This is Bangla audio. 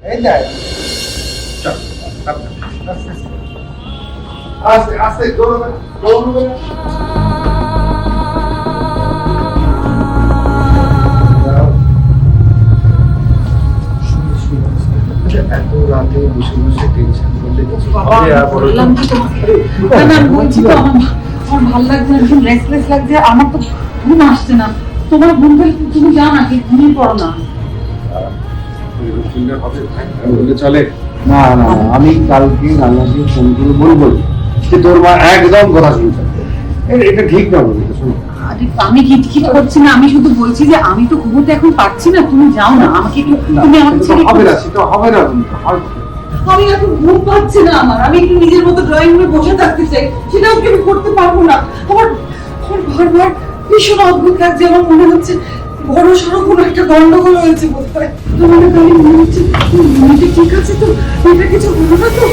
এই দেখ চল আস্তে আস্তে দৌড়বে দৌড়বে এত রাতে বসে বসে টেনশন করলে কিছু হবে আর বললাম কি তোমাকে না বলছি তো আমার ভালো লাগছে একদম রেস্টলেস লাগছে আমার তো ঘুম আসছে না তোমার ঘুম পেলে তুমি যাও না কি ঘুমিয়ে পড়ো না বলে চলে না না না আমি কালকে রান্নাকে ফোন করে বলবো যে তোর মা একদম কথা শুনছে এটা ঠিক না বলি শোনো আরে আমি খিটখিট করছি না আমি শুধু বলছি যে আমি তো ঘুমোতে এখন পারছি না তুমি যাও না আমাকে একটু তুমি আমাকে ছেড়ে হবে না সেটা হবে না তুমি আমি এখন ঘুম পাচ্ছে না আমি একটু নিজের মতো ড্রয়িং রুমে বসে থাকতে চাই সেটাও কি আমি করতে পারবো না আমার বারবার ভীষণ অদ্ভুত লাগছে আমার মনে হচ্ছে বড় সড়ো কোনো একটা গন্ডগোল হয়েছে বোধ হয় তোমার তাহলে মনে হচ্ছে ঠিক আছে তো এটা কিছু হলো না তো